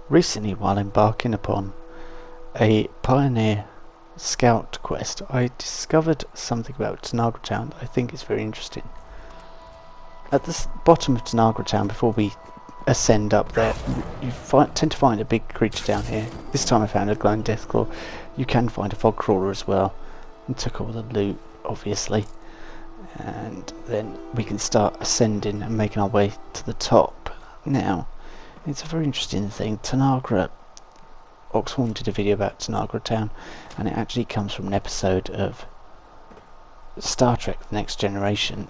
Recently, while embarking upon a pioneer scout quest, I discovered something about Tanagra Town that I think is very interesting. At the bottom of Tanagra Town, before we ascend up there, you tend to find a big creature down here. This time I found a glowing deathclaw. You can find a fog crawler as well, and took all the loot, obviously. And then we can start ascending and making our way to the top. Now, it's a very interesting thing. Oxhorn did a video about Tanagra Town, and it actually comes from an episode of Star Trek The Next Generation.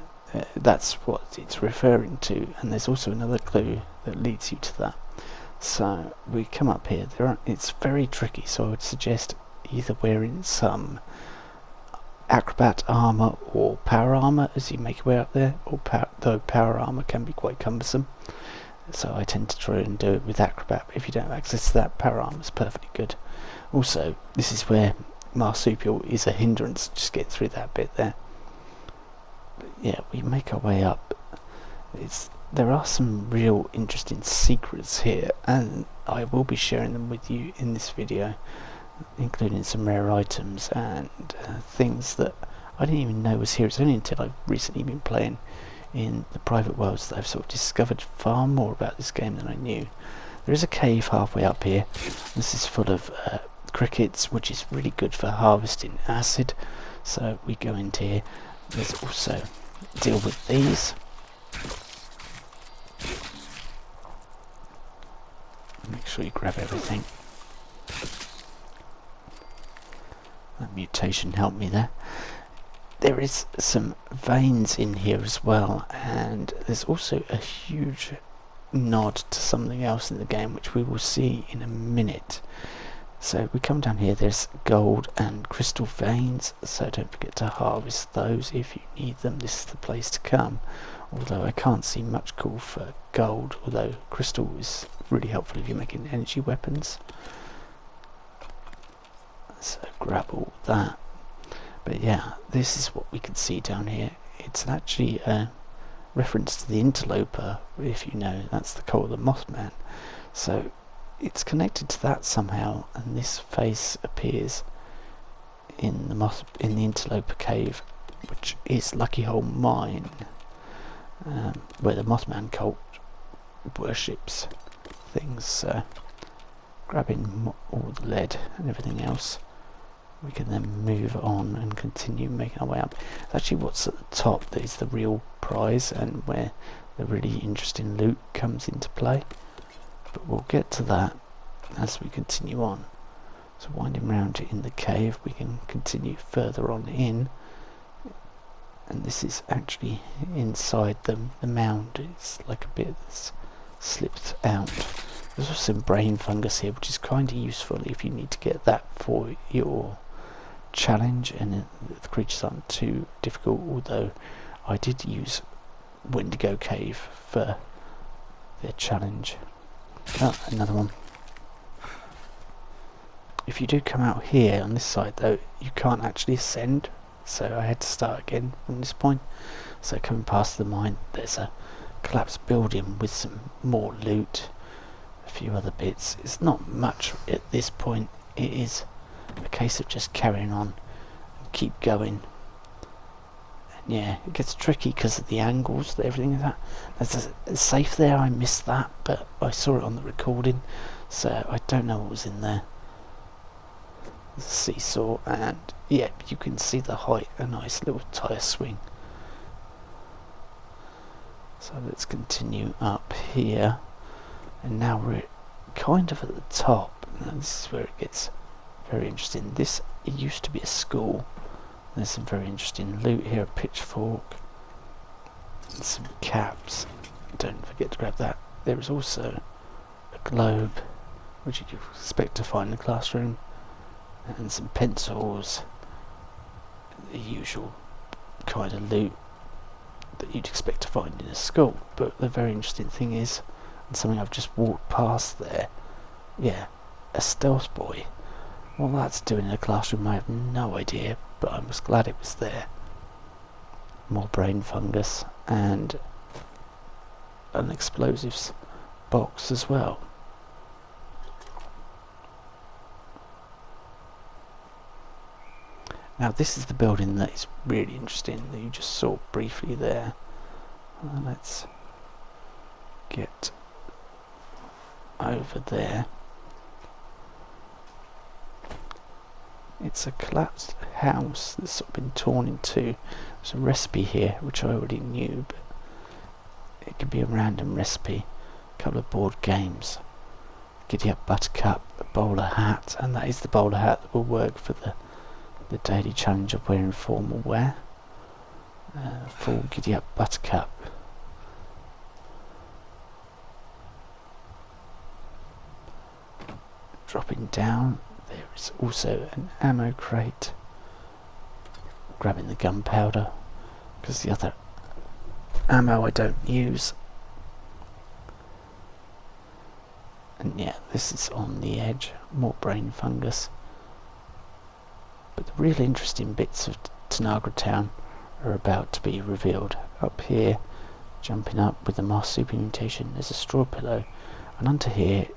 That's what it's referring to, and there's also another clue that leads you to that. So we come up here. It's very tricky, so I would suggest either wearing some acrobat armor or power armor as you make your way up there, though power armor can be quite cumbersome. So I tend to try and do it with acrobat. If you don't have access to that, power armor is perfectly good. Also, this is where marsupial is a hindrance, just getting through that bit there. But yeah, we make our way up. There are some real interesting secrets here, and I will be sharing them with you in this video, including some rare items and things that I didn't even know was here. It's only until I've recently been playing in the private worlds that I've sort of discovered far more about this game than I knew. There is a cave halfway up here. This is full of crickets, which is really good for harvesting acid. So we go into here. There's also deal with these. Make sure you grab everything. That mutation helped me there. There is some veins in here as well, and there's also a huge nod to something else in the game, which we will see in a minute. So we come down here, there's gold and crystal veins, so don't forget to harvest those if you need them. This is the place to come, although I can't see much call for gold, although crystal is really helpful if you're making energy weapons. So grab all that. But yeah, this is what we can see down here. It's actually a reference to the interloper, if you know, that's the call of the Mothman. So it's connected to that somehow, and this face appears in the interloper cave, which is Lucky Hole Mine, where the Mothman cult worships things. So grabbing all the lead and everything else, we can then move on and continue making our way up. Actually, what's at the top that is the real prize, and where the really interesting loot comes into play. But we'll get to that as we continue on. So winding round in the cave, we can continue further on in. And this is actually inside the mound. It's like a bit that's slipped out. There's also some brain fungus here, which is kind of useful if you need to get that for your challenge, and the creatures aren't too difficult, although I did use Wendigo Cave for their challenge. Oh, another one. If you do come out here on this side though, you can't actually ascend, so I had to start again from this point. So coming past the mine, there's a collapsed building with some more loot, a few other bits. It's not much at this point. It is a case of just carrying on and keep going. And yeah, it gets tricky because of the angles that everything is at. There's a safe there, I missed that, but I saw it on the recording, so I don't know what was in there. There's a seesaw, and yeah, you can see the height, a nice little tyre swing. So let's continue up here, and now we're kind of at the top. Now this is where it gets very interesting. It used to be a school. There's some very interesting loot here, a pitchfork and some caps. Don't forget to grab that. There is also a globe, which you'd expect to find in the classroom, and some pencils, the usual kind of loot that you'd expect to find in a school. But the very interesting thing is, and something I've just walked past there, yeah, a stealth boy. What that's doing in a classroom I have no idea, but I was glad it was there. More brain fungus and an explosives box as well. Now this is the building that is really interesting that you just saw briefly there. Let's get over there. It's a collapsed house that's sort of been torn in two. There's a recipe here which I already knew, but it could be a random recipe. A couple of board games. Giddy Up Buttercup, a bowler hat, and that is the bowler hat that will work for the daily challenge of wearing formal wear. Full Giddy Up Buttercup. Dropping down, there is also an ammo crate. Grabbing the gunpowder, because the other ammo I don't use. And yeah, this is on the edge, more brain fungus. But the real interesting bits of Tanagra Town are about to be revealed. Up here, jumping up with the marsupial mutation, there's a straw pillow, and under here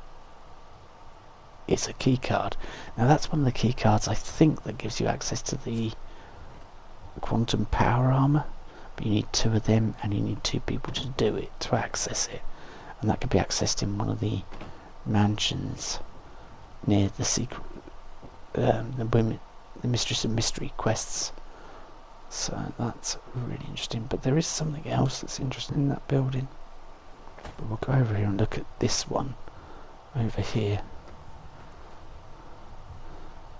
is a key card. Now that's one of the key cards I think that gives you access to the quantum power armor, but you need 2 of them and you need 2 people to do it, to access it, and that can be accessed in one of the mansions near the secret, the Mistress of Mystery quests. So that's really interesting, but there is something else that's interesting in that building. But we'll go over here and look at this one over here.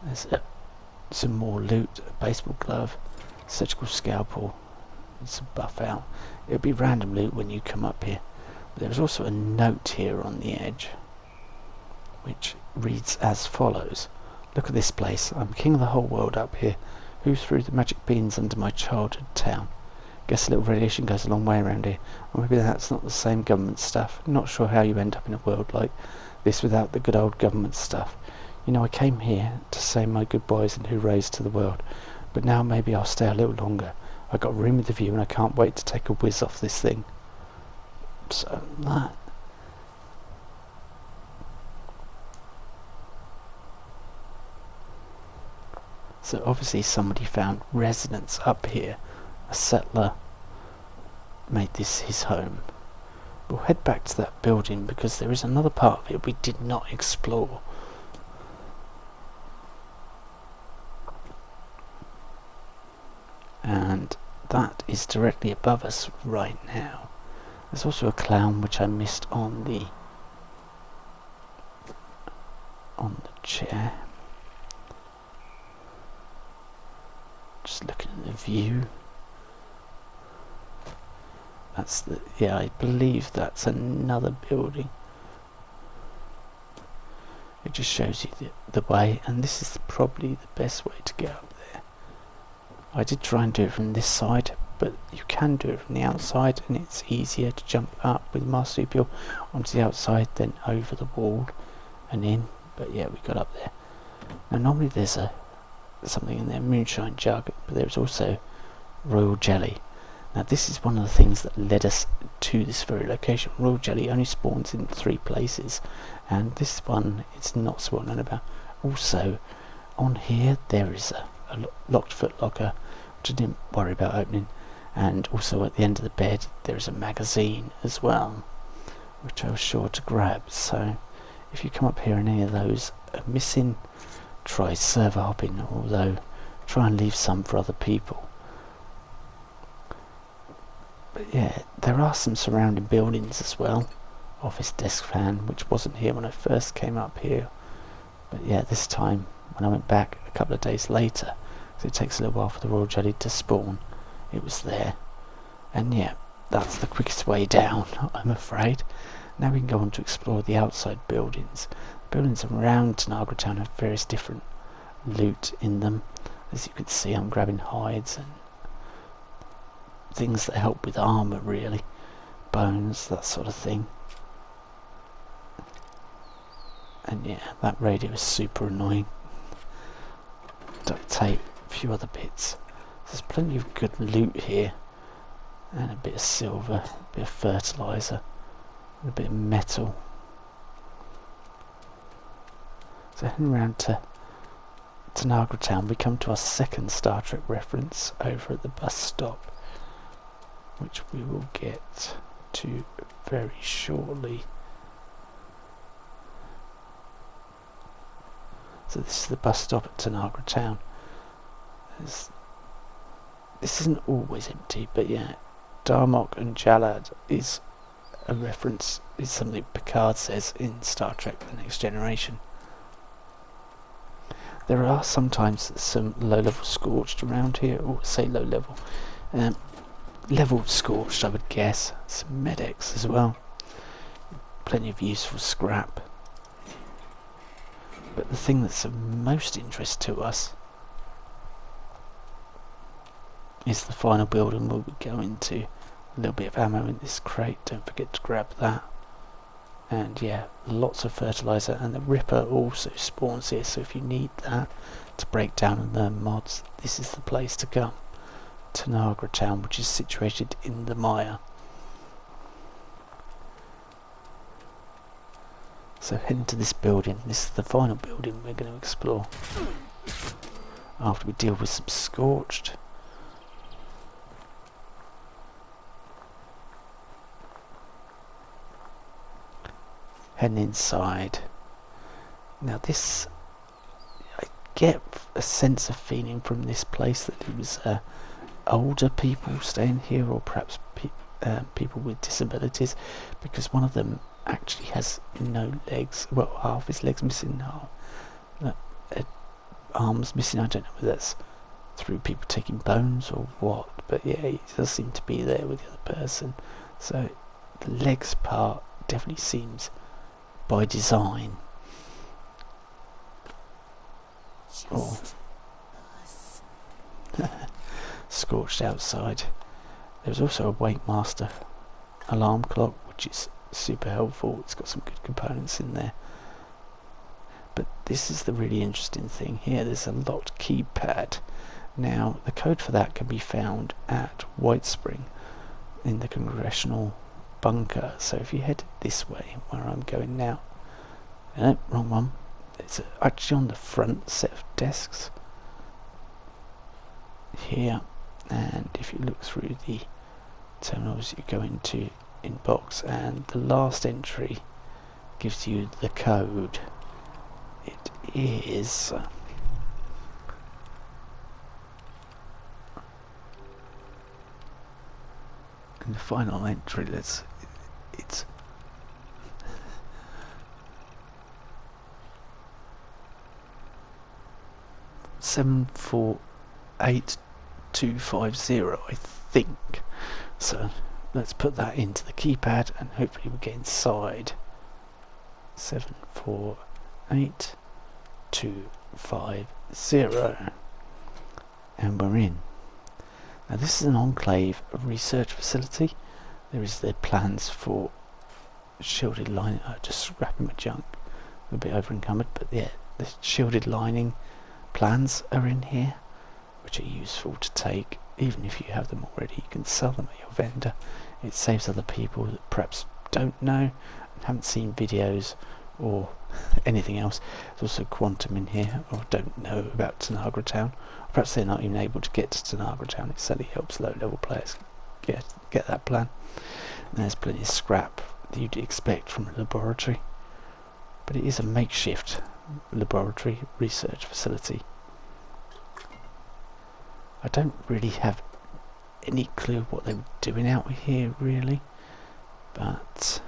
There's some more loot, a baseball glove, surgical scalpel, and some buff out. It'll be random loot when you come up here. But there's also a note here on the edge which reads as follows. Look at this place. I'm king of the whole world up here. Who threw the magic beans under my childhood town? Guess a little radiation goes a long way around here. Or maybe that's not the same government stuff. Not sure how you end up in a world like this without the good old government stuff. You know, I came here to say my goodbyes and hoorays to the world, but now maybe I'll stay a little longer. I got a room with a view and I can't wait to take a whiz off this thing. So that. So obviously somebody found residence up here. A settler made this his home. We'll head back to that building because there is another part of it we did not explore. And that is directly above us right now. There's also a clown which I missed on the chair. Just looking at the view. That's the, yeah, I believe that's another building. It just shows you the way, and this is probably the best way to get up there. I did try and do it from this side, but you can do it from the outside, and it's easier to jump up with marsupial onto the outside than over the wall and in. But yeah, we got up there. Now normally there's something in there, moonshine jug, but there's also royal jelly. Now this is one of the things that led us to this very location. Royal jelly only spawns in 3 places, and this one it's not spawning about. Also on here there is a locked foot locker which I didn't worry about opening, and also at the end of the bed there is a magazine as well which I was sure to grab. So if you come up here and any of those are missing, try server hopping, although try and leave some for other people. But yeah, there are some surrounding buildings as well. Office desk fan, which wasn't here when I first came up here, but yeah, this time when I went back a couple of days later, because it takes a little while for the royal jelly to spawn, it was there. And yeah, that's the quickest way down, I'm afraid. Now we can go on to explore the outside buildings. Buildings around Tanagra Town have various different loot in them. As you can see, I'm grabbing hides and things that help with armour, really. Bones, that sort of thing. And yeah, that radio is super annoying. Duct tape, a few other bits. There's plenty of good loot here. And a bit of silver, a bit of fertiliser, and a bit of metal. So heading around to Tanagra Town, we come to our second Star Trek reference over at the bus stop, which we will get to very shortly. So this is the bus stop at Tanagra Town. This isn't always empty, but yeah, Darmok and Jalad is a reference, is something Picard says in Star Trek The Next Generation. There are sometimes some low-level scorched around here, or say low-level. Level scorched, I would guess. Some medics as well. Plenty of useful scrap. But the thing that's of most interest to us is the final building we'll be going to. A little bit of ammo in this crate, don't forget to grab that. And yeah, lots of fertilizer, and the Ripper also spawns here, so if you need that to break down and learn mods, this is the place to come. Tanagra Town, which is situated in the mire. So head into this building. This is the final building we're going to explore after we deal with some scorched. Heading inside. Now this, I get a sense of feeling from this place that it was older people staying here, or perhaps people with disabilities, because one of them actually has no legs, well, half his legs missing, arms missing. I don't know whether that's through people taking bones or what, but yeah, he does seem to be there with the other person, so the legs part definitely seems by design. Oh. Scorched outside. There's also a Wakemaster alarm clock, which is super helpful. It's got some good components in there. But this is the really interesting thing here. There's a locked keypad. Now, the code for that can be found at White Spring in the Congressional Bunker. So if you head this way, where I'm going now, no, wrong one. It's actually on the front set of desks here, and if you look through the terminals, you go into inbox, and the last entry gives you the code. It is and the final entry, it's 748250, I think. So let's put that into the keypad and hopefully we'll get inside. 748250, and we're in. Now this is an enclave research facility. There is the plans for shielded lining. Just scrapping my junk, a bit over encumbered, but yeah, the shielded lining plans are in here, which are useful to take. Even if you have them already, you can sell them at your vendor. It saves other people that perhaps don't know and haven't seen videos or anything else. There's also Quantum in here, or don't know about Tanagra Town. Perhaps they're not even able to get to Tanagra Town. It certainly helps low level players get that plan. And there's plenty of scrap that you'd expect from a laboratory, but it is a makeshift laboratory research facility. I don't really have any clue what they were doing out here really, but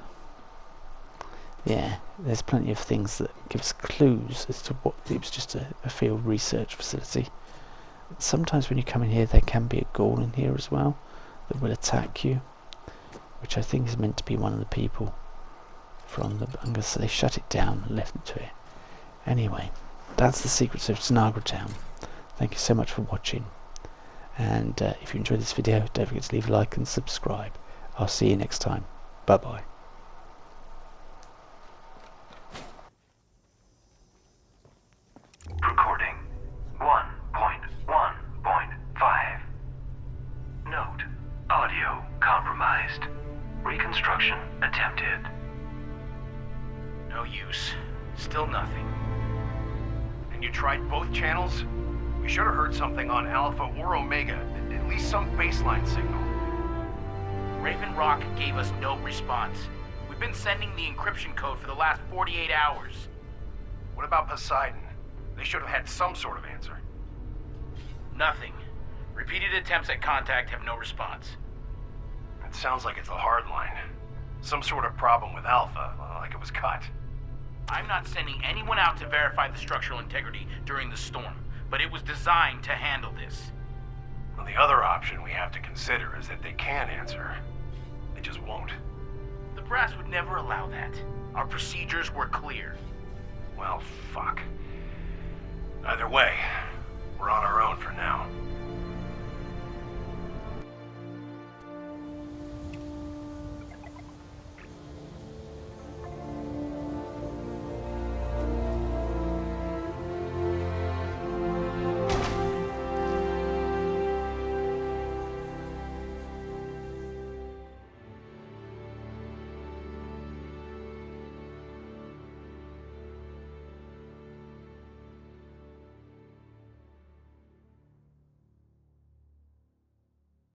yeah, there's plenty of things that give us clues as to what it was. Just a field research facility. Sometimes when you come in here there can be a ghoul in here as well that will attack you, which I think is meant to be one of the people from the bunker, so they shut it down and left it to it. Anyway, that's the secrets of Tanagra Town. Thank you so much for watching, and if you enjoyed this video, don't forget to leave a like and subscribe. I'll see you next time. Bye bye. Recording 1.1.5. Note: audio compromised. Reconstruction attempted. No use. Still nothing. And you tried both channels? We should have heard something on Alpha or Omega, at least some baseline signal. Raven Rock gave us no response. We've been sending the encryption code for the last 48 hours. What about Poseidon? They should have had some sort of answer. Nothing. Repeated attempts at contact have no response. It sounds like it's a hard line. Some sort of problem with Alpha, like it was cut. I'm not sending anyone out to verify the structural integrity during the storm, but it was designed to handle this. Well, the other option we have to consider is that they can answer. They just won't. The brass would never allow that. Our procedures were clear. Well, fuck. Either way, we're on our own for now.